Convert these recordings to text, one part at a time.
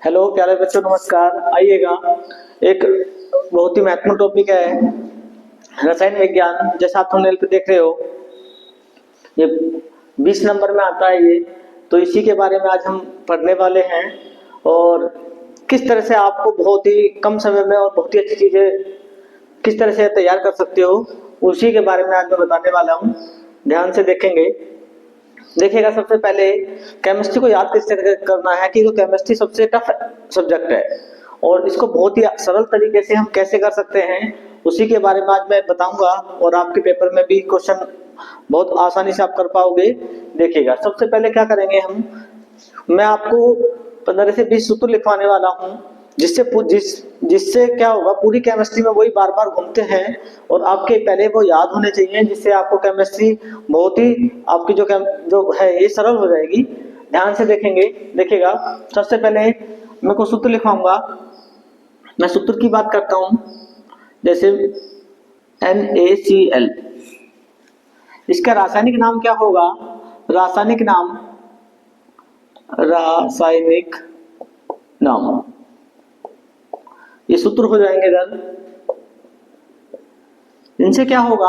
Hello प्यारे बच्चों, नमस्कार। आइएगा, एक बहुत ही महत्वपूर्ण टॉपिक है रसायन विज्ञान। जैसा आप थंबनेल पे देख रहे हो, ये 20 नंबर में आता है ये, तो इसी के बारे में आज हम पढ़ने वाले हैं। और किस तरह से आपको बहुत ही कम समय में और बहुत ही अच्छी चीजें किस तरह से तैयार कर सकते हो, उसी के बारे में आज मैं बताने वाला हूँ। ध्यान से देखेंगे। देखिएगा, सबसे पहले केमिस्ट्री को याद किस तरह करना है कि केमिस्ट्री सबसे टफ सब्जेक्ट है और इसको बहुत ही सरल तरीके से हम कैसे कर सकते हैं, उसी के बारे में आज मैं बताऊंगा। और आपके पेपर में भी क्वेश्चन बहुत आसानी से आप कर पाओगे। देखिएगा, सबसे पहले क्या करेंगे मैं आपको 15 से 20 सूत्र लिखवाने वाला हूँ, जिससे क्या होगा, पूरी केमिस्ट्री में वही बार बार घूमते हैं और आपके पहले वो याद होने चाहिए, जिससे आपको केमिस्ट्री बहुत ही आपकी जो है ये सरल हो जाएगी। ध्यान से देखेंगे। देखिएगा, सबसे पहले मैं को सूत्र लिखवाऊंगा। मैं सूत्र की बात करता हूं, जैसे NaCl, इसका रासायनिक नाम क्या होगा? रासायनिक नाम ये सूत्र हो जाएंगे इधर। इनसे क्या होगा,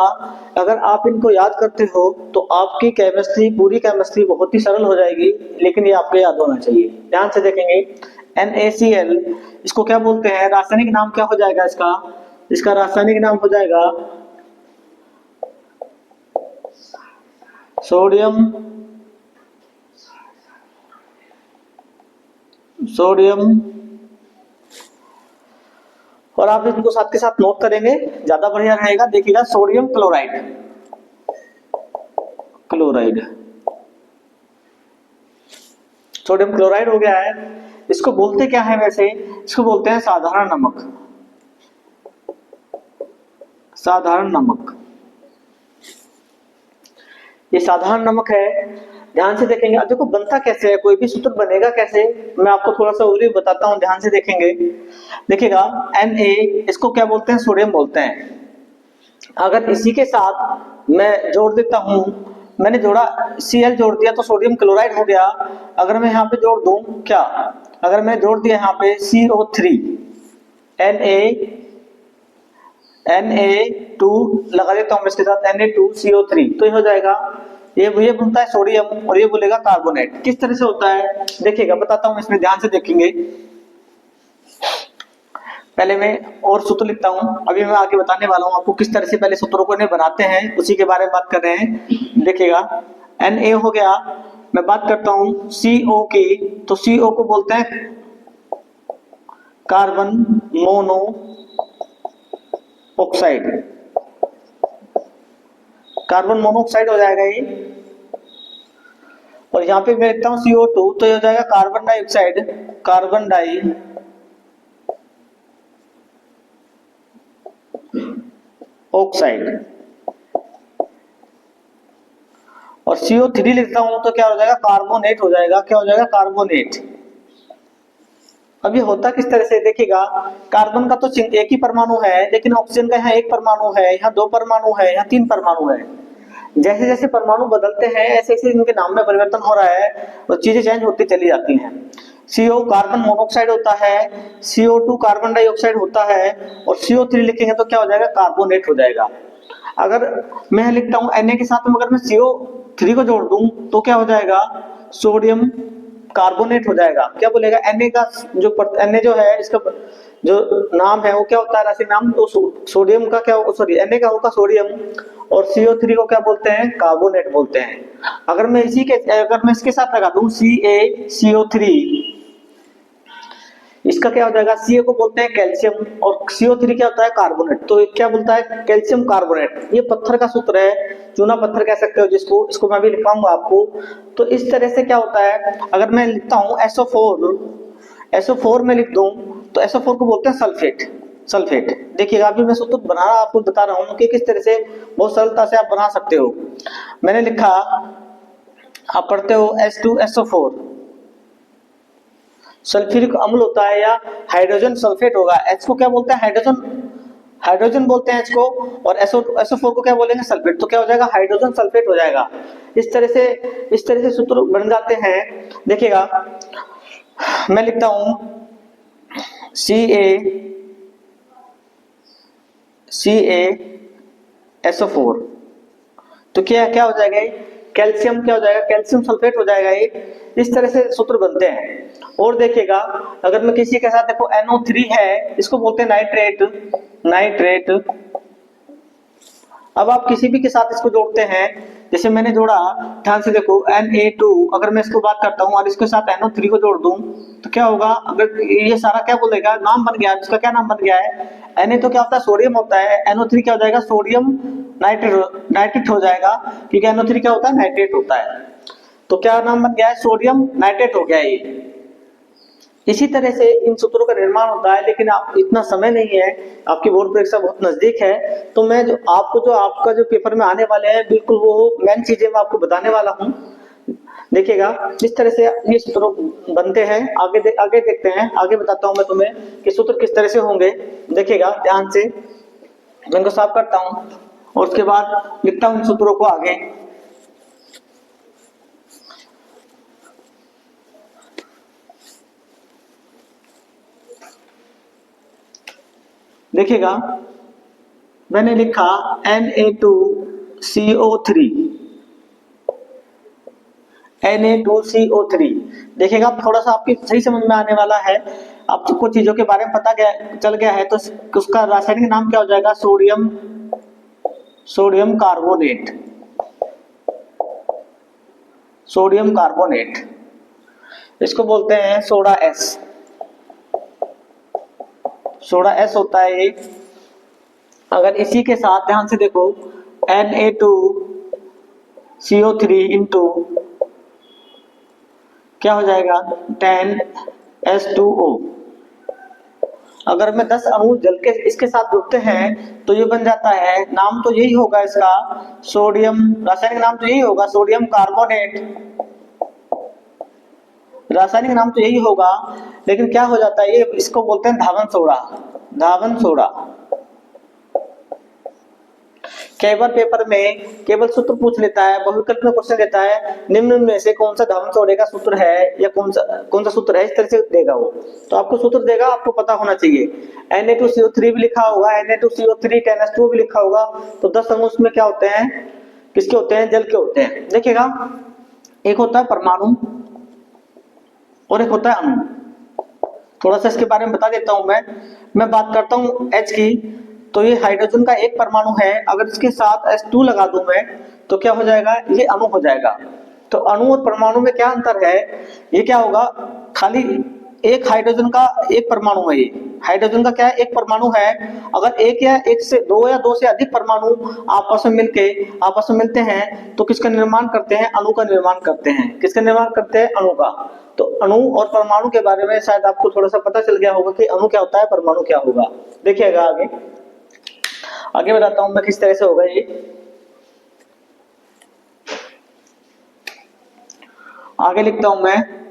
अगर आप इनको याद करते हो तो आपकी केमिस्ट्री, पूरी केमिस्ट्री बहुत ही सरल हो जाएगी। लेकिन ये आपको याद होना चाहिए। ध्यान से देखेंगे, NaCl, इसको क्या बोलते हैं? रासायनिक नाम क्या हो जाएगा इसका रासायनिक नाम हो जाएगा सोडियम। और आप इनको साथ के साथ नोट करेंगे, ज्यादा बढ़िया रहेगा। देखिएगा, सोडियम क्लोराइड हो गया है। इसको बोलते क्या है वैसे? इसको बोलते हैं साधारण नमक। ये साधारण नमक है। ध्यान से देखेंगे। अब देखो, बनता कैसे है, कोई भी सूत्र बनेगा कैसे, मैं आपको थोड़ा सा ओवरव्यू बताता हूँ। ध्यान से देखेंगे। देखिएगा, Na, इसको क्या बोलते हैं? सोडियम बोलते हैं। अगर इसी के साथ मैं जोड़ देता हूं, मैंने जोड़ा, Cl जोड़ दिया तो सोडियम क्लोराइड हो गया। अगर मैं यहाँ पे जोड़ दूं, क्या, अगर मैं जोड़ दिया यहाँ पे CO3, Na2 लगा देता हूं इसके साथ, Na2CO3, तो ये हो जाएगा, ये बनता है सोडियम और ये बोलेगा कार्बोनेट। किस तरह से होता है देखिएगा, बताता हूं इसमें। ध्यान से देखेंगे। पहले मैं और सूत्र लिखता हूं, अभी मैं आगे बताने वाला हूं आपको किस तरह से पहले सूत्रों को बनाते हैं, उसी के बारे में बात कर रहे हैं। देखिएगा, Na हो गया। मैं बात करता हूं CO की, तो CO को बोलते हैं कार्बन मोनो ऑक्साइड हो जाएगा ये। और यहाँ पे मैं लिखता हूँ CO2, तो ये हो जाएगा कार्बन डाइऑक्साइड। और CO3 लिखता हूं तो क्या हो जाएगा? कार्बोनेट हो जाएगा। क्या हो जाएगा? कार्बोनेट। अब ये होता किस तरह से देखिएगा, कार्बन का तो एक ही परमाणु है, लेकिन ऑक्सीजन का यहाँ एक परमाणु है, यहाँ 2 परमाणु है, यहाँ 3 परमाणु है। जैसे जैसे परमाणु बदलते हैं, ऐसे ऐसे इनके नाम में परिवर्तन हो रहा है और चीजें चेंज होती चली जाती हैं। CO कार्बन मोनोऑक्साइड होता है, CO2 कार्बन डाइऑक्साइड होता है, और CO3 लिखेंगे तो क्या हो जाएगा? कार्बोनेट हो जाएगा। अगर मैं लिखता हूं Na के साथ में, अगर मैं CO3 को जोड़ दूं तो क्या हो जाएगा? सोडियम कार्बोनेट हो जाएगा। क्या बोलेगा? Na का Na जो है, इसका जो नाम है वो क्या होता है? रासायनिक नाम तो सोडियम का क्या, सॉरी, Na का होगा सोडियम, और CO3 को क्या बोलते हैं? कार्बोनेट बोलते हैं। अगर मैं इसके साथ लगा दूं CaCO3, इसका क्या हो जाएगा? Ca को बोलते हैं कैल्शियम और CO3 क्या होता है? कार्बोनेट। तो क्या बोलता है? Calcium carbonate. ये पत्थर का सूत्र है, चूना पत्थर कह सकते हो जिसको, इसको मैं भी लिखवाऊंगा आपको। तो इस तरह से क्या होता है, अगर मैं लिखता हूं SO4 में लिख दूं तो SO4 को बोलते हैं सल्फेट। देखिएगा, अभी मैं सूत्र बना रहा, आपको बता रहा हूं कि किस तरह से बहुत सरलता से आप बना सकते हो। मैंने लिखा, आप पढ़ते हो H2SO4, सल्फ्यूरिक अम्ल होता है या हाइड्रोजन सल्फेट होगा। H को क्या बोलते हैं? हाइड्रोजन बोलते हैं H को, और SO4 को क्या बोलेंगे? सल्फेट। तो क्या हो जाएगा? हाइड्रोजन सल्फेट हो जाएगा। इस तरह से सूत्र बन जाते हैं। देखिएगा, मैं लिखता हूं CaSO4। तो क्या क्या हो जाएगा ये? कैल्शियम क्या हो जाएगा? कैल्शियम सल्फेट हो जाएगा ये। इस तरह से सूत्र बनते हैं। और देखिएगा, अगर मैं किसी के साथ देखो NO3 है, इसको बोलते हैं नाइट्रेट। अब आप किसी भी के साथ इसको जोड़ते हैं, जैसे मैंने जोड़ा, ध्यान से देखो Na2, अगर मैं इसको बात करता हूँ और इसके साथ NO3 को जोड़ दूं तो क्या होगा? अगर ये सारा क्या बोलेगा, नाम बन गया, इसका क्या नाम बन गया है? Na तो क्या होता है? सोडियम होता है। NO3 क्या हो जाएगा? सोडियम नाइट्रेट हो जाएगा, क्योंकि NO3 क्या होता है? नाइट्रेट होता है। तो क्या नाम बन गया है? सोडियम नाइट्रेट हो गया ये। इसी तरह से इन सूत्रों का निर्माण होता है, लेकिन आप इतना समय नहीं है, आपकी बोर्ड परीक्षा बहुत नजदीक है, तो मैं जो आपका जो पेपर में आने वाले हैं, बिल्कुल वो मेन चीजें मैं आपको बताने वाला हूँ। देखिएगा, इस तरह से ये सूत्र बनते हैं। आगे देखते हैं, आगे बताता हूँ मैं तुम्हें कि सूत्र किस तरह से होंगे। देखिएगा ध्यान से, मैं इनको साफ करता हूँ और उसके बाद लिखता हूँ इन सूत्रों को आगे। देखिएगा, मैंने लिखा Na2CO3। Na2CO3। देखिएगा, थोड़ा सा आपकी सही समझ में आने वाला है, आपको चीजों के बारे में चल गया है, तो उसका रासायनिक नाम क्या हो जाएगा? Sodium carbonate. इसको बोलते हैं सोडा एस होता है ये। अगर इसी के साथ ध्यान से देखो, Na2CO3 इंटू क्या हो जाएगा? 10H2O। अगर मैं 10 अणु जल के इसके साथ जुड़ते हैं तो ये बन जाता है, नाम तो यही होगा इसका, रासायनिक नाम तो यही होगा, सोडियम कार्बोनेट। रासायनिक नाम तो यही होगा, लेकिन क्या हो जाता है, ये इसको बोलते हैं धावन सोडा। कई बार पेपर में केवल सूत्र पूछ लेता है, बहुविकल्प में क्वेश्चन देता है, निम्न में से कौन सा धावन सोडे का सूत्र है, या कौन सा सूत्र है, इस तरह से देगा वो। तो आपको सूत्र देगा, आपको पता होना चाहिए। Na2CO3 भी लिखा होगा, Na2CO3 10H2O भी लिखा होगा। तो 10 अणु उसमें क्या होते हैं? किसके होते हैं? जल के होते हैं। देखिएगा, एक होता है परमाणु और एक होता है अणु। थोड़ा सा इसके बारे में बता देता हूं मैं बात करता हूं H की। तो ये हाइड्रोजन का एक परमाणु है, अगर इसके साथ H2 लगा दूं मैं तो क्या हो जाएगा? ये अणु हो जाएगा। तो अणु और परमाणु में क्या अंतर है? ये क्या होगा? खाली एक हाइड्रोजन का एक परमाणु है। ये हाइड्रोजन का क्या है? एक परमाणु है। अगर एक से दो या दो से अधिक परमाणु आपस में मिलते हैं तो किसका निर्माण करते हैं? अणु का निर्माण करते हैं। किसका निर्माण करते हैं? अणु का। तो अणु और परमाणु के बारे में शायद आपको थोड़ा सा पता चल गया होगा कि अणु क्या होता है, परमाणु क्या होगा। देखिएगा आगे बताता हूं मैं किस तरह से होगा ये। आगे लिखता हूं मैं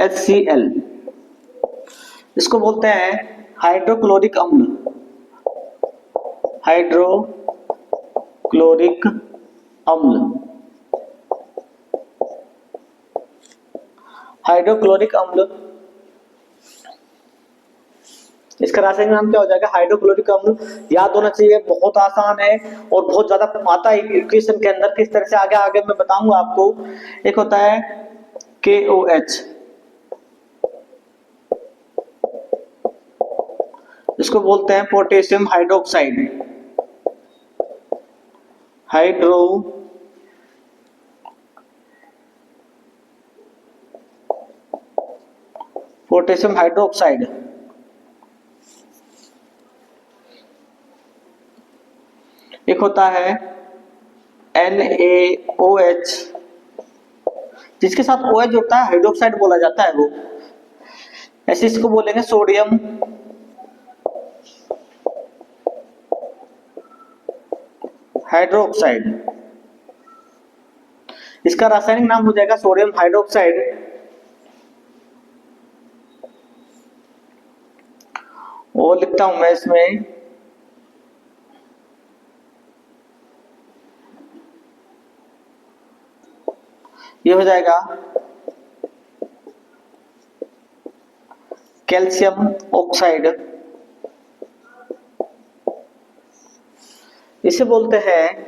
HCl। इसको बोलते हैं हाइड्रोक्लोरिक अम्ल। हाइड्रोक्लोरिक अम्ल, इसका रासायनिक नाम क्या हो जाएगा? हाइड्रोक्लोरिक अम्ल। याद होना चाहिए, बहुत आसान है और बहुत ज्यादा आता है इक्वेशन के अंदर। किस तरह से आगे मैं बताऊंगा आपको। एक होता है KOH, इसको बोलते हैं पोटेशियम हाइड्रोक्साइड। Potassium hydroxide. एक होता है NaOH, जिसके साथ OH जुड़ता है हाइड्रोक्साइड बोला जाता है वो। ऐसे इसको बोलेंगे सोडियम हाइड्रोक्साइड। इसका रासायनिक नाम हो जाएगा सोडियम हाइड्रोक्साइड। वो लिखता हूं मैं इसमें, ये हो जाएगा कैल्शियम ऑक्साइड, इसे बोलते हैं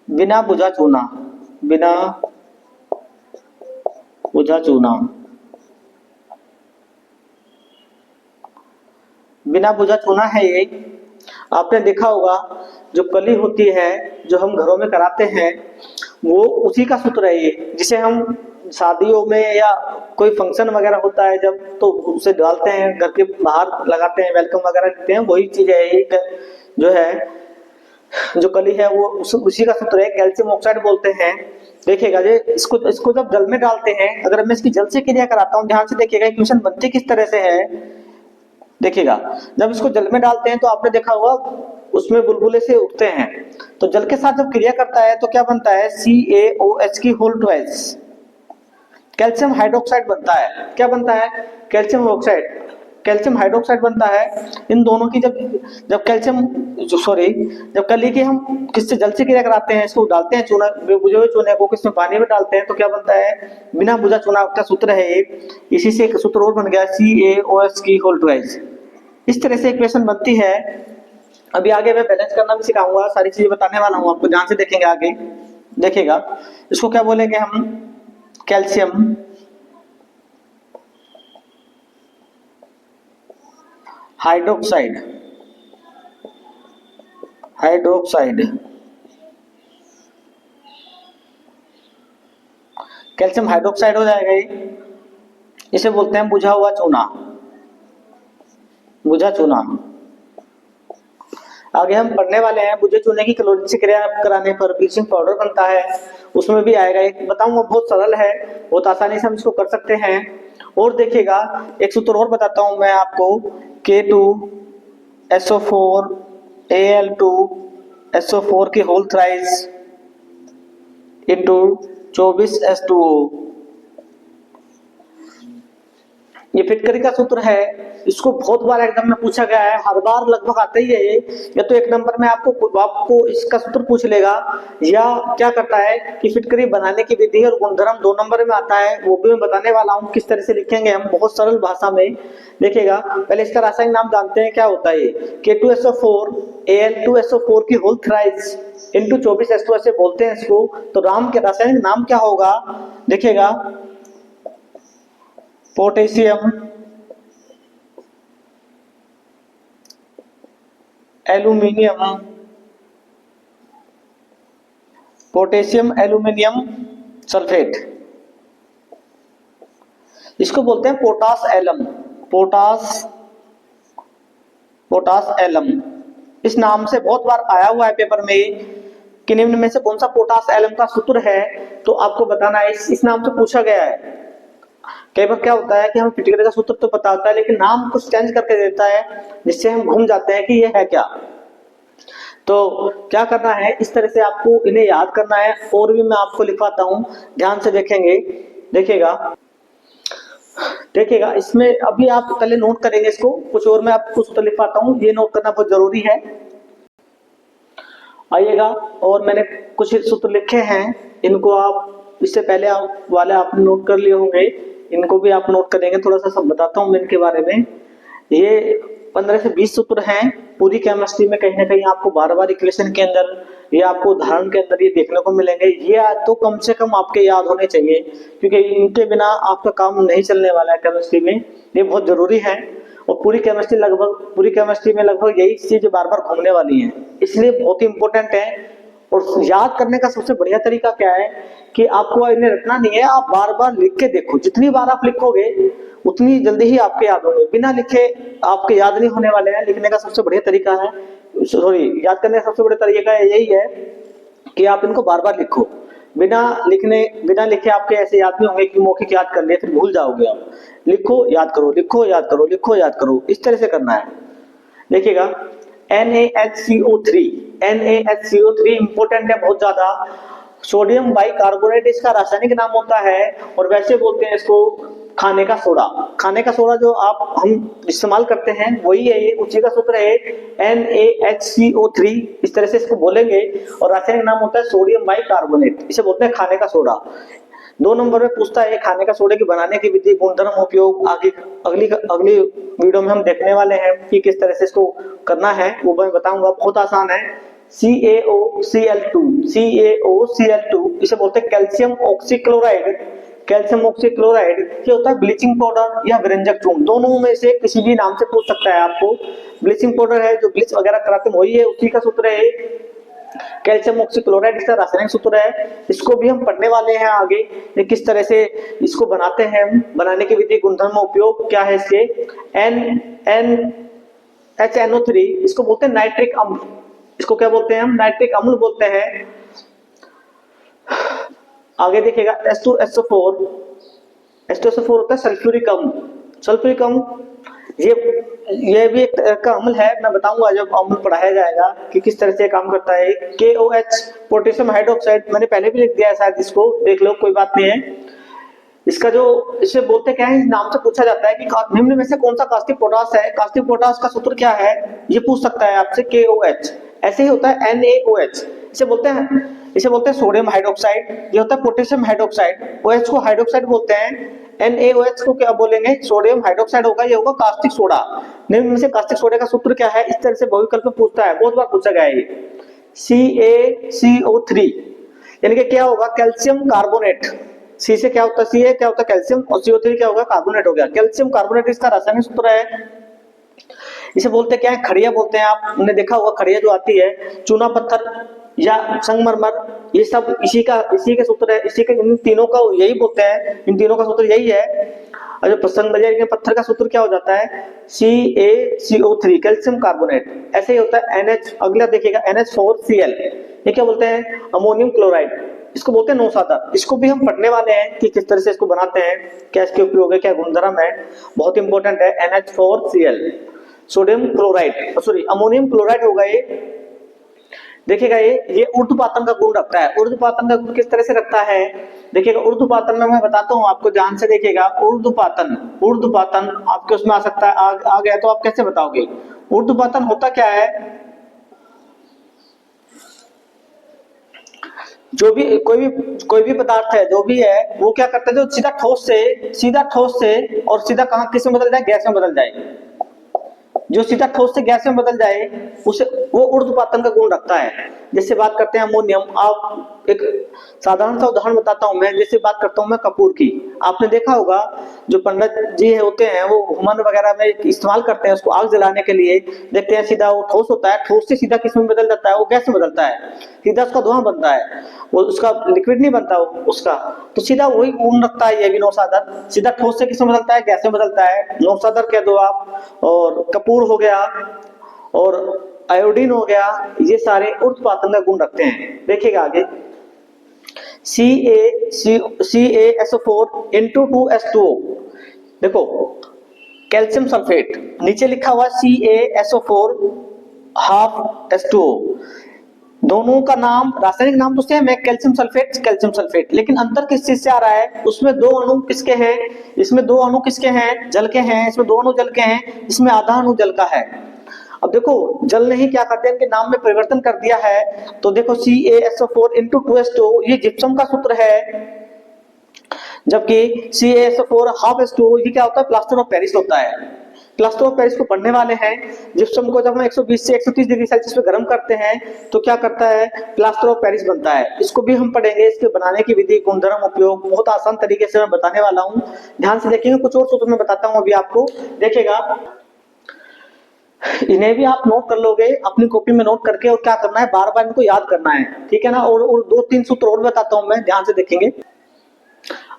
बिना बुझा चूना, बिना बुझा चूना। बिना बुझा चूना है ये। आपने देखा होगा जो कली होती है जो हम घरों में कराते हैं वो उसी का सूत्र है ये, जिसे हम शादियों में या कोई फंक्शन वगैरह होता है जब तो उसे डालते हैं, घर के बाहर लगाते हैं, वेलकम वगैरह देते हैं, वही चीज है एक जो है जो कली है वो उसी का सूत्र है, कैल्शियम ऑक्साइड बोलते हैं। देखिएगा जे इसको जब जल में डालते हैं, अगर मैं इसकी जल से क्रिया कराता हूँ, ध्यान से देखिएगा इक्वेशन बनती किस तरह से है। देखिएगा जब इसको जल में डालते हैं तो आपने देखा होगा उसमें बुलबुले से उठते हैं, तो जल के साथ जब क्रिया करता है तो क्या बनता है CaOH की होल ट्वाइस कैल्शियम हाइड्रोक्साइड बनता है। क्या बनता है? कैल्शियम ऑक्साइड, कैल्शियम हाइड्रोक्साइड बनता है। इन दोनों की जब कैल्शियम जब कली की हम किससे जल से क्रिया कराते हैं, इसको डालते हैं चूना, बुझे हुए चूने को किसमें पानी में डालते हैं तो क्या बनता है? बिना बुझा चूना का सूत्र है ये। इसी से एक सूत्र और बन गया CaOH की होल ट्वाइस। इस तरह से इक्वेशन बनती है। अभी आगे मैं बैलेंस करना भी सिखाऊंगा, सारी चीजें बताने वाला हूँ आपको, ध्यान से देखेंगे आगे। देखिएगा इसको क्या बोलेंगे हम? कैल्शियम हाइड्रोक्साइड, कैल्शियम हाइड्रोक्साइड हो जाएगा ये। इसे बोलते हैं बुझा हुआ चूना, बुझा चूना। आगे हम पढ़ने वाले हैं बुझे चूने की क्लोरीन से क्रिया कराने पर ब्लीचिंग पाउडर बनता है, उसमें भी आएगा। एक बताऊंगा, बहुत सरल है, बहुत आसानी से हम इसको कर सकते हैं। और देखिएगा एक सूत्र और बताता हूं मैं आपको, K2SO4 Al2SO4 की होल थ्राइस इंटू 24H2O। ये फिटकरी का सूत्र है। इसको बहुत बार एग्जाम में पूछा गया है, हर बार लगभग आता ही है ये। या तो एक नंबर में आपको इसका सूत्र पूछ लेगा, या क्या करता है कि फिटकरी बनाने की विधि और गुणधर्म 2 नंबर में आता है, वो भी मैं बताने वाला हूँ किस तरह से लिखेंगे हम, बहुत सरल भाषा में। देखिएगा पहले इसका रासायनिक नाम जानते हैं क्या होता है। K2SO4 Al2SO4 की होल थ्राइस इंटू 24H2O से बोलते हैं इसको। तो राम के रासायनिक नाम क्या होगा? देखिएगा पोटेशियम एल्यूमिनियम सल्फेट, इसको बोलते हैं पोटास एलम। इस नाम से बहुत बार आया हुआ है पेपर में कि निम्न में से कौन सा पोटास एलम का सूत्र है, तो आपको बताना है। इस नाम से पूछा गया है। कई बार क्या होता है कि हमें फिटकरी का सूत्र तो पता होता है लेकिन नाम कुछ चेंज करके देता है, जिससे हम घूम जाते हैं कि ये है क्या। तो क्या करना है, इस तरह से आपको इन्हें याद करना है। और भी मैं आपको लिखवाता हूं, ध्यान से देखेंगे। देखिएगा इसमें अभी आप पहले नोट करेंगे इसको, कुछ और मैं आपको सूत्र लिखवाता हूं, ये नोट करना बहुत जरूरी है। आइएगा, और मैंने कुछ सूत्र लिखे हैं, इनको आप इससे पहले वाले आपने नोट कर लिए होंगे, इनको भी आप नोट करेंगे। थोड़ा सा सब बताता हूं मैं इनके बारे में। ये 15 से 20 सूत्र हैं। पूरी केमिस्ट्री में कहीं ना कहीं आपको बार-बार इक्वेशन के अंदर या आपको उदाहरण के अंदर ये देखने को मिलेंगे। ये तो कम से कम आपके याद होने चाहिए, क्योंकि इनके बिना आपका काम नहीं चलने वाला है केमिस्ट्री में। ये बहुत जरूरी है। और पूरी केमिस्ट्री में लगभग यही चीजें बार-बार घूमने वाली हैं, इसलिए बहुत ही इंपॉर्टेंट है। और याद करने का सबसे बढ़िया तरीका क्या है कि आपको इन्हें रटना नहीं है, आप बार-बार लिख के देखो। जितनी बार आप लिखोगे उतनी जल्दी ही आपके याद होंगे। बिना लिखे आपके याद नहीं होने वाले हैं। लिखने का सबसे बढ़िया तरीका है, याद करने का सबसे बड़ा तरीका यही है कि आप इनको बार-बार लिखो। बिना लिखे आपके ऐसे याद नहीं होंगे कि मौखिक याद कर लिए फिर भूल जाओगे आप। लिखो, याद करो, लिखो, याद करो, लिखो, याद करो, इस तरह से करना है। देखिएगा NaHCO3 इंपॉर्टेंट है बहुत ज्यादा। सोडियम बाइकार्बोनेट इसका रासायनिक नाम होता है, और वैसे बोलते हैं इसको खाने का सोडा जो हम इस्तेमाल करते हैं वही है, ये उसी का सूत्र है NaHCO3, इस तरह से इसको बोलेंगे। और रासायनिक नाम होता है सोडियम बाइकार्बोनेट, इसे बोलते हैं खाने का सोडा। 2 नंबर में पूछता है खाने का सोडे की बनाने की विधि, गुणधर्म, उपयोग। आगे अगली वीडियो में हम देखने वाले हैं कि किस तरह से इसको करना है, वो मैं बताऊंगा। बहुत आसान है। CaOCl2, CaOCl2 इसे बोलते हैं कैल्शियम ऑक्सीक्लोराइड। कैल्शियम ऑक्सीक्लोराइड ये होता है ब्लीचिंग पाउडर या व्यंजक चूर्ण, दोनों में से किसी भी नाम से पूछ सकता है आपको। ब्लीचिंग पाउडर है जो ब्लीच वगैरह कराते हैं वही है, उसी का सूत्र है। कैल्शियम ऑक्सीक्लोराइड इसका रासायनिक सूत्र है, इसको भी हम पढ़ने वाले हैं आगे, ये किस तरह से इसको बनाते हैं हम, बनाने की विधि, गुणधर्म, उपयोग क्या है इसके। HNO3 इसको बोलते हैं नाइट्रिक अम्ल, इसको क्या बोलते हैं हम, नाइट्रिक अम्ल बोलते हैं। आगे देखिएगा H2SO4, H2SO4 होता है सल्फ्यूरिक अम्ल। सल्फ्यूरिक अम्ल ये भी एक तरह का अम्ल है, मैं बताऊंगा जब अम्ल पढ़ाया जाएगा कि किस तरह से काम करता है। KOH पोटेशियम हाइड्रोक्साइड, मैंने पहले भी लिख दिया है शायद, इसको देख लो कोई बात नहीं है। इसका जो इसे बोलते क्या है, इस नाम से पूछा जाता है कि निम्न में से कौन सा कास्टिक पोटास है, कास्टिक पोटास का सूत्र क्या है, ये पूछ सकता है आपसे। KOH। ऐसे ही होता है NaOH, इसे बोलते हैं सोडियम हाइड्रोक्साइड, ये होता है पोटेशियम हाइड्रोक्साइड। OH को हाइड्रोक्साइड बोलते हैं, NaOH को क्या बोलेंगे, सोडियम हाइड्रोक्साइड होगा, ये होगा कास्टिक सोडा। निम्न में से कास्टिक सोडा का सूत्र क्या है, इस तरह से बहुविकल्प में पूछता है, बहुत बार पूछा गया है ये। CaCO3 यानी कि क्या होगा, कैल्शियम कार्बोनेट। C से क्या होता है, C क्या होता है कैल्शियम, और CO3 क्या होगा, कार्बोनेट हो गया। कैल्शियम कार्बोनेट इसका रासायनिक सूत्र है। इसे बोलते क्या है, खड़िया बोलते हैं। आपने देखा होगा खड़िया जो आती है, चूना पत्थर या संगमरमर, ये सब इसी के सूत्र है, इन तीनों का यही बोलते हैं, इन तीनों का सूत्र यही है। और जो संगमरमर के पत्थर का सूत्र क्या हो जाता है, CaCO3 कैल्शियम कार्बोनेट। ऐसे ही होता है NH, अगला देखिएगा NH4Cl, ये क्या बोलते हैं, अमोनियम क्लोराइड, इसको बोलते हैं नौसादर। इसको भी हम पढ़ने वाले हैं कि किस तरह से इसको बनाते हैं, क्या इसके उपयोग है, क्या गुणधर्म है, बहुत इंपॉर्टेंट है। NH4Cl sodium chloride, sorry ammonium chloride होगा ये। देखिएगा ये ऊर्ध्वपातन का गुण रखता है। ऊर्ध्वपातन का गुण किस तरह से रखता है, देखिएगा ऊर्ध्वपातन में मैं बताता हूँ आपको, ध्यान से देखिएगा। ऊर्ध्वपातन आपके उसमें आ सकता है, आ गया तो आप कैसे बताओगे। ऊर्ध्वपातन होता क्या है, जो भी कोई भी पदार्थ है जो भी है वो क्या करता है, जो सीधा ठोस से और सीधा कहां किस में बदल जाए, गैस में बदल जाए। जो सीधा ठोस से गैस में बदल जाए उसे वो ऊर्ध्वपातन का गुण रखता है। जैसे बात करते हैं अमोनियम, आप एक साधारण सा उदाहरण बताता हूं मैं, जैसे बात करता हूं मैं कपूर की। आपने देखा होगा जो पंडित जी होते हैं वो होमन वगैरह में इस्तेमाल करते हैं उसको आग जलाने के लिए, देखते हैं सीधा वो ठोस होता है, ठोस से सीधा किस में बदल जाता है, वो गैस में बदलता है, सीधा उसका धुआं बनता है, वो उसका लिक्विड नहीं बनता उसका, तो सीधा वही गुण रखता है ये भी नौसादर। सीधा ठोस से किस में बदलता है, गैस में बदलता है, नौसादर कह दो आप। और कपूर हो गया और आयोडीन हो गया, ये सारे ऊर्ध्वपातन का गुण रखते हैं। देखिएगा आगे CaSO4 into 2H2O, देखो कैल्शियम सल्फेट, नीचे लिखा हुआ CaSO4 हाफ H2O, दोनों का नाम रासायनिक नाम तो सेम है, कैल्शियम सल्फेट, लेकिन अंतर किस चीज से आ रहा है, उसमें दो अणु किसके हैं, इसमें दो अणु किसके हैं, जल के हैं, इसमें दो अणु जल के हैं, इसमें आधा अणु जल का है। अब देखो जल ने ही क्या कर दिया, इनके नाम में परिवर्तन कर दिया है, तो देखो CaSO4 into 2H2O ये जिप्सम का सूत्र है, जबकि CaSO4 हाफ H2O ये क्या होता है, प्लास्टर ऑफ पेरिस होता है। प्लास्टर ऑफ पेरिस को पढ़ने वाले हैं। जिप्सम को जब हम 120 से 130 डिग्री सेल्सियस पे गर्म करते हैं तो क्या करता है, प्लास्टर ऑफ पेरिस बनता है। इसको भी हम पढ़ेंगे, इसके बनाने की विधि, गुणधर्म, उपयोग बहुत आसान तरीके से मैं बताने वाला हूँ, ध्यान से देखेंगे। कुछ और सूत्र मैं बताता हूँ अभी आपको, देखिएगा इन्हें भी आप नोट कर लोगे अपनी कॉपी में नोट करके, और क्या करना है, बार बार इनको याद करना है, ठीक है ना। और 2-3 सूत्र और बताता हूँ मैं, ध्यान से देखेंगे।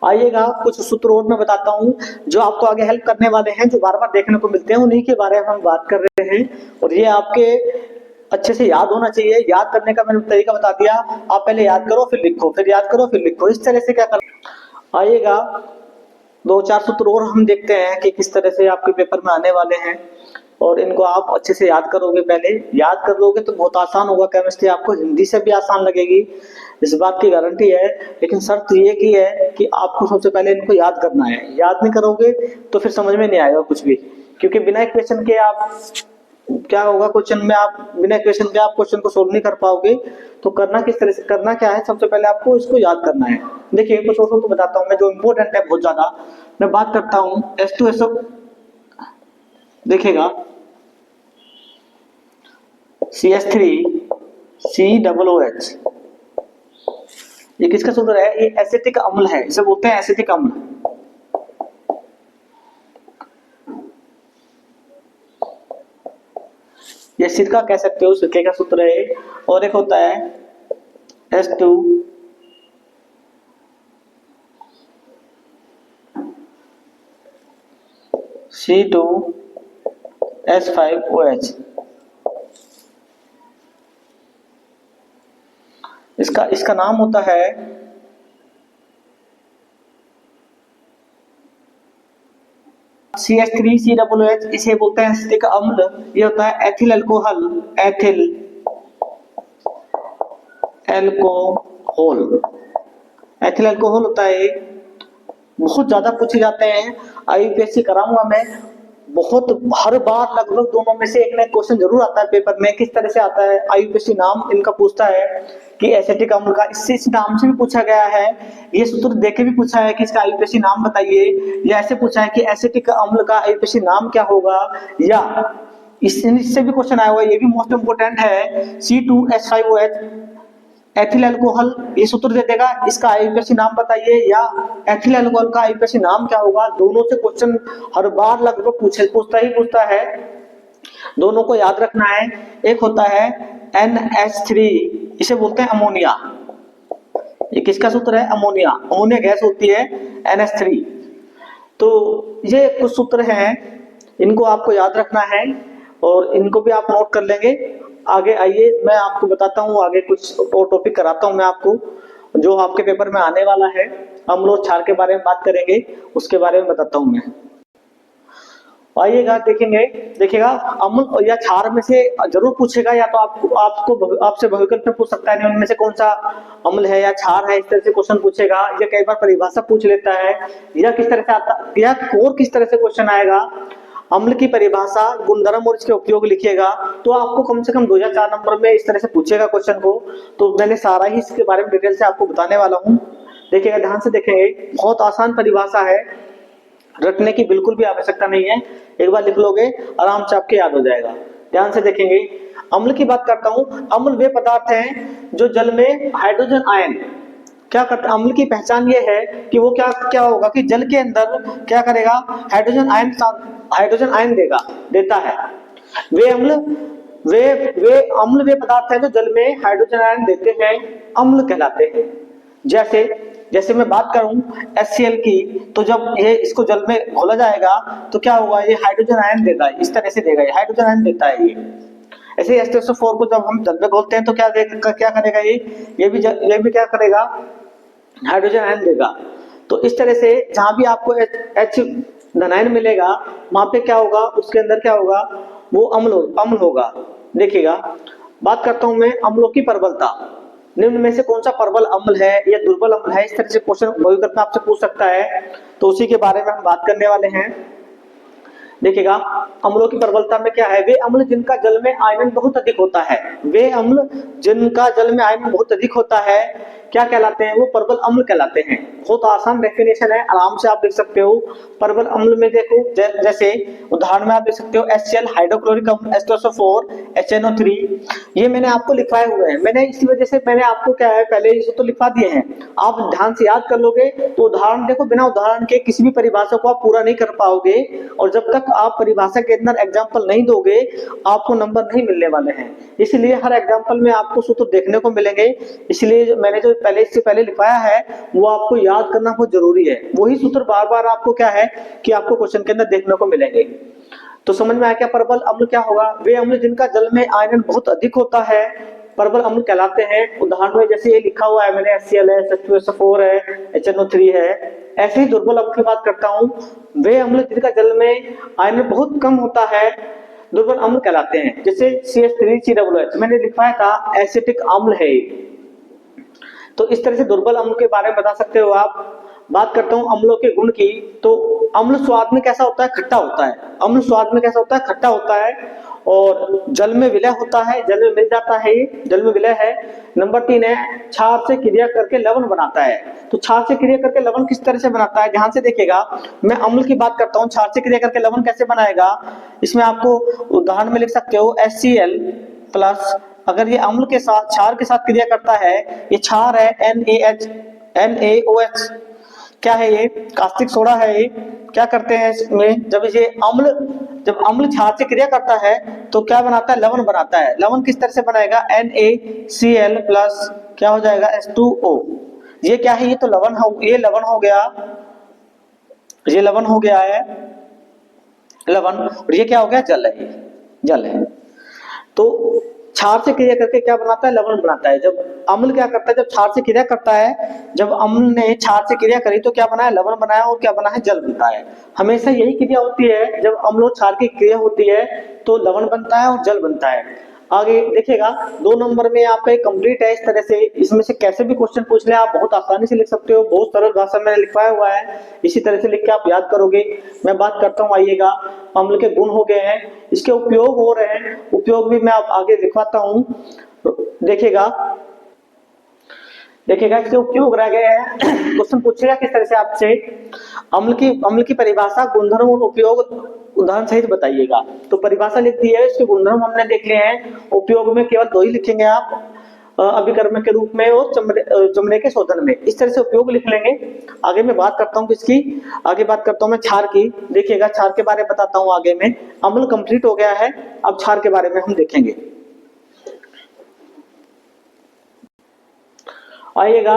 आइएगा कुछ सूत्र और मैं बताता हूँ जो आपको आगे हेल्प करने वाले हैं, जो बार बार देखने को मिलते हैं, उन्हीं के बारे में हम बात कर रहे हैं। और ये आपके अच्छे से याद होना चाहिए। याद करने का मैंने तरीका बता दिया, आप पहले याद करो फिर लिखो, फिर याद करो फिर लिखो, इस तरह से क्या कर। आइएगा 2-4 सूत्र और हम देखते हैं कि किस तरह से आपके पेपर में आने वाले हैं, और इनको आप अच्छे से याद करोगे। पहले याद कर लोगे तो बहुत आसान होगा केमिस्ट्री, आपको हिंदी से भी आसान लगेगी, इस बात की गारंटी है। लेकिन शर्त ये की है कि आपको सबसे पहले इनको याद करना है। याद नहीं करोगे तो फिर समझ में नहीं आएगा कुछ भी, क्योंकि बिना इक्वेशन के आप क्या होगा, क्वेश्चन में आप बिना इक्वेशन के आप क्वेश्चन को सोल्व नहीं कर पाओगे। तो करना किस तरह से, करना क्या है, सबसे पहले आपको इसको याद करना है। देखिए कुछ और तो बताता हूँ मैं जो इम्पोर्टेंट है बहुत ज्यादा। मैं बात करता हूँ H2SO, देखिएगा CH3COOH, ये किसका सूत्र है, ये एसिटिक अम्ल है, इसे बोलते हैं एसिटिक अम्ल। ये सिरका कह सकते हो, सिरके का सूत्र है। और एक होता है H2C2H5OH, इसका नाम होता है CH3COOH, इसे बोलते हैं एसिटिक अम्ल। ये होता है एथिल अल्कोहल, एथिल अल्कोहल होता है। बहुत ज्यादा पूछे जाते हैं, IUPAC कराऊंगा मैं, बहुत हर बार लगभग दोनों में से एक ना क्वेश्चन जरूर आता है पेपर में। किस तरह से आता है, IUPAC नाम इनका पूछता है कि एसिटिक अम्ल का, इस नाम से भी पूछा गया है, ये सूत्र देके भी पूछा है कि इसका IUPAC नाम बताइए, या ऐसे पूछा है कि एसिटिक अम्ल का IUPAC नाम क्या होगा, या इससे भी क्वेश्चन आया हुआ है, ये भी मोस्ट इंपोर्टेंट है, C2H5OH एथिल अल्कोहल, ये सूत्र दे देगा, इसका IUPAC नाम बताइए, या एथिल अल्कोहल का IUPAC नाम क्या होगा। दोनों से क्वेश्चन हर बार लगभग पूछता है, दोनों को याद रखना है। एक होता है NH3, इसे बोलते हैं अमोनिया, ये किसका सूत्र है, अमोनिया गैस होती है NH3। तो ये कुछ सूत्र हैं, इनको आपको याद रखना है और इनको भी आप नोट कर लेंगे। आगे आइए मैं आपको बताता हूँ, आगे कुछ और टॉपिक कराता हूँ मैं आपको जो आपके पेपर में आने वाला है। अम्ल और क्षार के बारे में बात करेंगे, उसके बारे में बताता हूँ मैं। आइएगा देखिएगा अम्ल या क्षार में से जरूर पूछेगा, या तो आपसे बहुविकल्प में पूछ सकता है, नहीं उनमें से कौन सा अम्ल है या क्षार है, इस तरह से क्वेश्चन पूछेगा, या कई बार परिभाषा पूछ लेता है, या किस तरह से आता, या और किस तरह से क्वेश्चन आएगा, अम्ल की परिभाषा, गुणधर्म और इसके उपयोग लिखिएगा। तो आपको कम से कम 2 या 4 नंबर में इस तरह से पूछेगा क्वेश्चन को। तो मैंने सारा ही इसके बारे में डिटेल से आपको बताने वाला हूँ। देखिएगा ध्यान से देखेंगे, बहुत आसान परिभाषा है, रटने की बिल्कुल भी आवश्यकता नहीं है, एक बार लिख लोगे आराम से आपके याद हो जाएगा। ध्यान से देखेंगे, अम्ल की बात करता हूँ। अम्ल वे पदार्थ हैं जो जल में हाइड्रोजन आयन क्या करते, अम्ल की पहचान ये है कि वो क्या होगा कि जल के अंदर क्या करेगा, हाइड्रोजन आयन देता है। वे अम्ल वे पदार्थ हैं जो जल में हाइड्रोजन आयन देते हैं, अम्ल कहलाते हैं। जैसे मैं बात करूं HCl की, तो जब ये इसको जल में घोला जाएगा तो क्या होगा, ये हाइड्रोजन आयन देगा है, इस तरह से देगा, ये हाइड्रोजन आयन देता है। ये ऐसे H2SO4 को जब हम जल में घोलते हैं तो क्या करेगा, ये भी क्या करेगा, हाइड्रोजन आयन देगा। तो इस तरह से जहां भी आपको H धनायन मिलेगा वहां पे क्या होगा, उसके अंदर क्या होगा, वो अम्ल होगा। देखिएगा बात करता हूं मैं अम्लों की प्रबलता, निम्न में से कौन सा प्रबल अम्ल है या दुर्बल अम्ल है, इस तरह से क्वेश्चन भविष्य में आपसे पूछ सकता है। तो उसी के बारे में हम बात करने वाले हैं। देखिएगा अम्लों की प्रबलता में क्या है, वे अम्ल जिनका जल में आयनन बहुत अधिक होता है, वे अम्ल जिनका जल में आयनन बहुत अधिक होता है क्या कहलाते हैं, वो प्रबल अम्ल कहलाते हैं। बहुत आसान डेफिनेशन है, आराम से आप देख सकते हो। प्रबल अम्ल में देखो जैसे उदाहरण में आप देख सकते हो HCl हाइड्रोक्लोरिक अम्ल, H2SO4 HNO3, ये मैंने आपको लिखवाए हुए हैं। मैंने इसी वजह से मैंने आपको क्या है पहले इसे तो लिखवा दिए हैं, आप ध्यान से याद कर लोगे तो उदाहरण देखो, बिना उदाहरण के किसी भी परिभाषा को आप पूरा नहीं कर पाओगे, और जब तक आप परिभाषा के अंदर एग्जाम्पल नहीं दोगे आपको नंबर नहीं मिलने वाले हैं। इसलिए हर एग्जाम्पल में आपको सूत्र देखने को मिलेंगे, इसलिए मैंने जो इससे पहले लिखवाया है वो आपको याद करना बहुत जरूरी है। वही सूत्र बार बार आपको क्या है कि आपको क्वेश्चन के अंदर देखने को मिलेंगे। तो समझ में आया क्या, प्रबल अम्ल क्या होगा, वे अम्ल जिनका जल में आयरन बहुत अधिक होता है प्रबल अम्ल कहलाते हैं। उदाहरण में जैसे ये लिखा हुआ है मैंने HCl है, H2SO4 है, HNO3 है। ऐसे ही दुर्बल अम्ल की बात करता हूँ, वे अम्ल जिनका जल में आयरन बहुत कम होता है दुर्बल अम्ल कहलाते हैं। जैसे CH3COOH मैंने लिखवाया था एसिटिक अम्ल है। तो इस तरह से दुर्बल अम्ल के बारे में बता सकते हो आप। बात करता हूँ अम्लों के गुण की, तो अम्ल स्वाद में कैसा होता है, खट्टा होता है। अम्ल स्वाद में कैसा होता है, खट्टा होता है, और जल में विलय होता है, जल में मिल जाता है, ये जल में विलय है। नंबर 3 है क्षार से क्रिया करके लवण बनाता है। तो क्षार से क्रिया करके लवण किस तरह से बनाता है, ध्यान से देखिएगा। मैं अम्ल की बात करता हूँ, क्षार से क्रिया करके लवण कैसे बनाएगा, इसमें आपको उदाहरण में लिख सकते हो HCl प्लस, अगर ये अम्ल के साथ क्षार के साथ क्रिया करता है, ये क्षार है NaOH, क्या है ये, कास्टिक सोडा है। ये क्या करते हैं इसमें, जब अम्ल क्षार से क्रिया करता है तो क्या बनाता है, लवण बनाता है। लवण किस तरह से बनाएगा, NaCl प्लस क्या हो जाएगा, H2O। ये क्या है, ये तो लवण हो, ये लवण हो गया, ये लवण हो गया है, लवण, और ये क्या हो गया, जल है, जल है। तो क्षार से क्रिया करके क्या बनाता है, लवण बनाता है। जब अम्ल क्या करता है, जब क्षार से क्रिया करता है, जब अम्ल ने क्षार से क्रिया करी तो क्या बनाया, लवण बनाया, और क्या बना है, जल बनता है। हमेशा यही क्रिया होती है, जब अम्ल और क्षार की क्रिया होती है तो लवण बनता है और जल बनता है। आगे देखिएगा 2 नंबर में आपका कंप्लीट है। इस तरह से इसमें से कैसे भी क्वेश्चन पूछ ले आप बहुत आसानी से लिख सकते हो, बहुत सरल भाषा में लिखवाया हुआ है, इसी तरह से लिख के आप याद करोगे। मैं बात करता हूँ, आइएगा, अम्ल के गुण हो गए हैं, इसके उपयोग हो रहे हैं, उपयोग भी मैं आप आगे लिखवाता हूँ। देखिएगा इसके उपयोग रह गए हैं। क्वेश्चन पूछेगा किस तरह से आपसे, अम्ल की परिभाषा, गुणधर्म और उपयोग उदाहरण सहित बताइएगा। तो परिभाषा लिख दी है, इसके गुणधर्म हमने देख लिए हैं, उपयोग में केवल 2 ही लिखेंगे आप, अभिकर्मक के रूप में और चमड़े के शोधन में, इस तरह से उपयोग लिख लेंगे। आगे मैं बात करता हूँ किसकी, आगे बात करता हूँ मैं क्षार की। देखिएगा क्षार के बारे में बताता हूँ आगे में, अम्ल कंप्लीट हो गया है, अब क्षार के बारे में हम देखेंगे। आइएगा,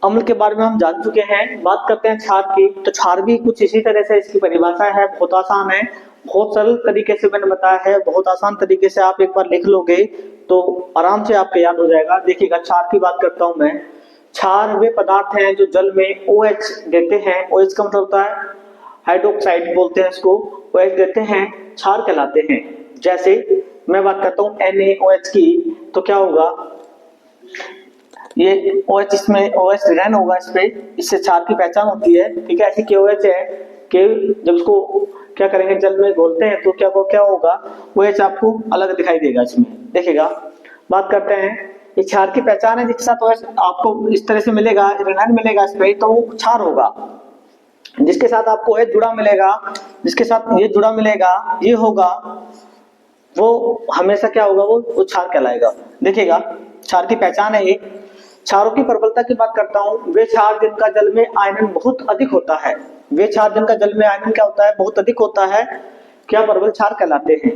अम्ल के बारे में हम जान चुके हैं, बात करते हैं क्षार की। तो क्षार भी कुछ इसी तरह से इसकी परिभाषा है, बहुत आसान है, बहुत सरल तरीके से मैंने बताया है, बहुत आसान तरीके से आप एक बार लिख लोगे तो आराम से आपके याद हो जाएगा। देखिएगा क्षार की बात करता हूं मैं। क्षार वे पदार्थ हैं जो जल में OH देते हैं, OH का मतलब होता है हाइड्रोक्साइड बोलते हैं इसको, OH देते हैं, क्षार कहलाते हैं। जैसे मैं बात करता हूँ NaOH की, तो क्या होगा, ये OH, इसमें OH ऋण होगा इस पे, इससे क्षार की पहचान होती है, ठीक है। ऐसी KOH है कि जब इसको क्या करेंगे, जल में घोलते हैं तो क्या होगा, OH आपको अलग दिखाई देगा इसमें। देखिएगा, बात करते हैं, ये क्षार की पहचान है, जिसके साथ OH आपको इस तरह से मिलेगा, ऋण मिलेगा इस पे, तो वो क्षार होगा। जिसके साथ आपको OH जुड़ा मिलेगा, जिसके साथ ये जुड़ा मिलेगा, ये होगा, वो हमेशा क्या होगा, वो क्षार कहलाएगा। देखिएगा, क्षार की पहचान है ये। क्षारों की प्रबलता की बात करता हूं, वे क्षार जिनका जल में आयनन बहुत अधिक होता है, वे क्षार जिनका जल में आयनन क्या होता है, बहुत अधिक होता है, क्या प्रबल क्षार कहलाते हैं।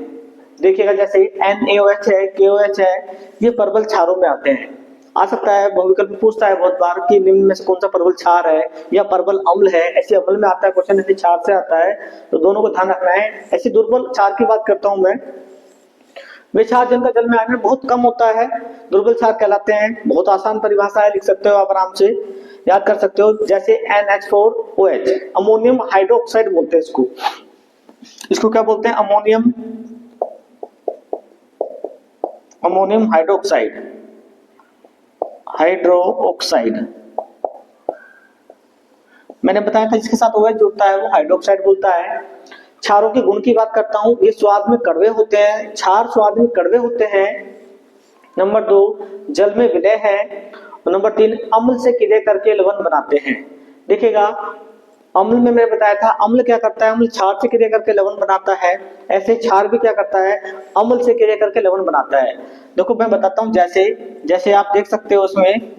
देखिएगा, जैसे NaOH है, KOH है, ये प्रबल क्षारों में आते हैं। आ सकता है बहुविकल्प पूछता है बहुत बार कि निम्न में से कौन सा प्रबल क्षार है या प्रबल अम्ल है, ऐसे अम्ल में आता है क्वेश्चन, ऐसे क्षार से आता है, तो दोनों को ध्यान रखना है। ऐसी दुर्बल क्षार की बात करता हूं मैं, वे क्षार जिनका जल में आयनन बहुत कम होता है, दुर्बल क्षार कहलाते हैं। बहुत आसान परिभाषा है, लिख सकते हो आप, आराम से याद कर सकते हो। जैसे NH4OH, अमोनियम हाइड्रोक्साइड बोलते हैं इसको, इसको क्या बोलते हैं, अमोनियम हाइड्रोक्साइड। मैंने बताया था जिसके साथ OH जुड़ता है वो हाइड्रोक्साइड बोलता है। क्षारों के गुण की बात करता हूं, ये स्वाद में कड़वे होते हैं, क्षार स्वाद में कड़वे होते हैं। नंबर 2, जल में विलय है, और नंबर 3, अम्ल से क्रिया करके लवण बनाते हैं। देखिएगा, अम्ल में मैंने बताया था, अम्ल क्या करता है, अम्ल क्षार से क्रिया करके लवण बनाता है, ऐसे क्षार भी क्या करता है, अम्ल से क्रिया करके लवण बनाता है। देखो मैं बताता हूँ, जैसे आप देख सकते हो उसमें,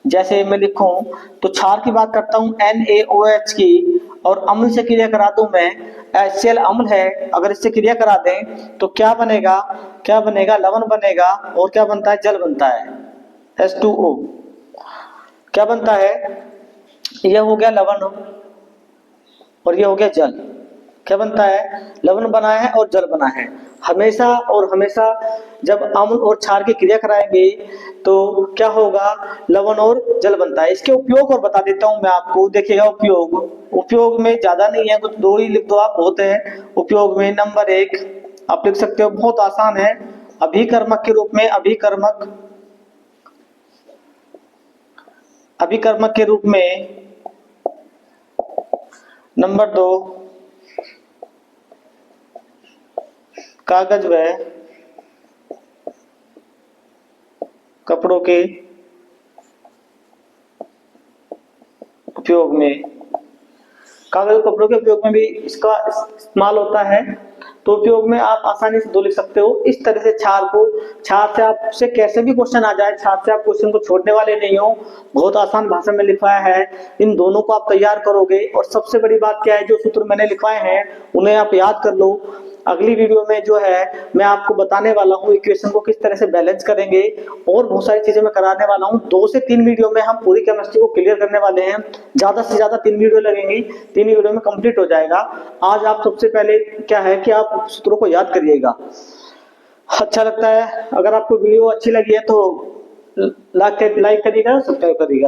जैसे मैं लिखूं तो क्षार की बात करता हूं NaOH की, और अम्ल से क्रिया करा दूं मैं, HCl अम्ल है, अगर इससे क्रिया करा दें तो क्या बनेगा, लवण बनेगा, और क्या बनता है, जल बनता है, H2O। क्या बनता है, यह हो गया लवण और ये हो गया जल। क्या बनता है, लवण बना है और जल बना है। हमेशा और हमेशा जब अम्ल और क्षार की क्रिया कराएंगे तो क्या होगा, लवण और जल बनता है। इसके उपयोग और बता देता हूं मैं आपको। देखिएगा, उपयोग में ज्यादा नहीं है, कुछ 2 ही लिख दो आप, बहुत है। उपयोग में नंबर 1 आप लिख सकते हो, बहुत आसान है, अभिकर्मक के रूप में, अभिकर्मक के रूप में नंबर 2, कागज व कपड़ों के उपयोग में, कागज कपड़ों के उपयोग में भी इसका इस्तेमाल होता है। तो उपयोग में आप आसानी से 2 लिख सकते हो। इस तरह से छार से आपसे कैसे भी क्वेश्चन आ जाए, छार से आप क्वेश्चन को छोड़ने वाले नहीं हो, बहुत आसान भाषा में लिखवाया है। इन दोनों को आप तैयार करोगे और सबसे बड़ी बात क्या है, जो सूत्र मैंने लिखवाए हैं उन्हें आप याद कर लो। अगली वीडियो में जो है मैं आपको बताने वाला हूँ इक्वेशन को किस तरह से बैलेंस करेंगे और बहुत सारी चीजें मैं कराने वाला हूँ। 2 से 3 वीडियो में हम पूरी केमिस्ट्री को क्लियर करने वाले हैं। ज्यादा से ज्यादा 3 वीडियो लगेंगी, 3 वीडियो में कंप्लीट हो जाएगा। आज आप सबसे पहले क्या है कि आप सूत्रों को याद करिएगा। अच्छा लगता है, अगर आपको वीडियो अच्छी लगी है तो लाइक करिएगा, सब्सक्राइब करिएगा।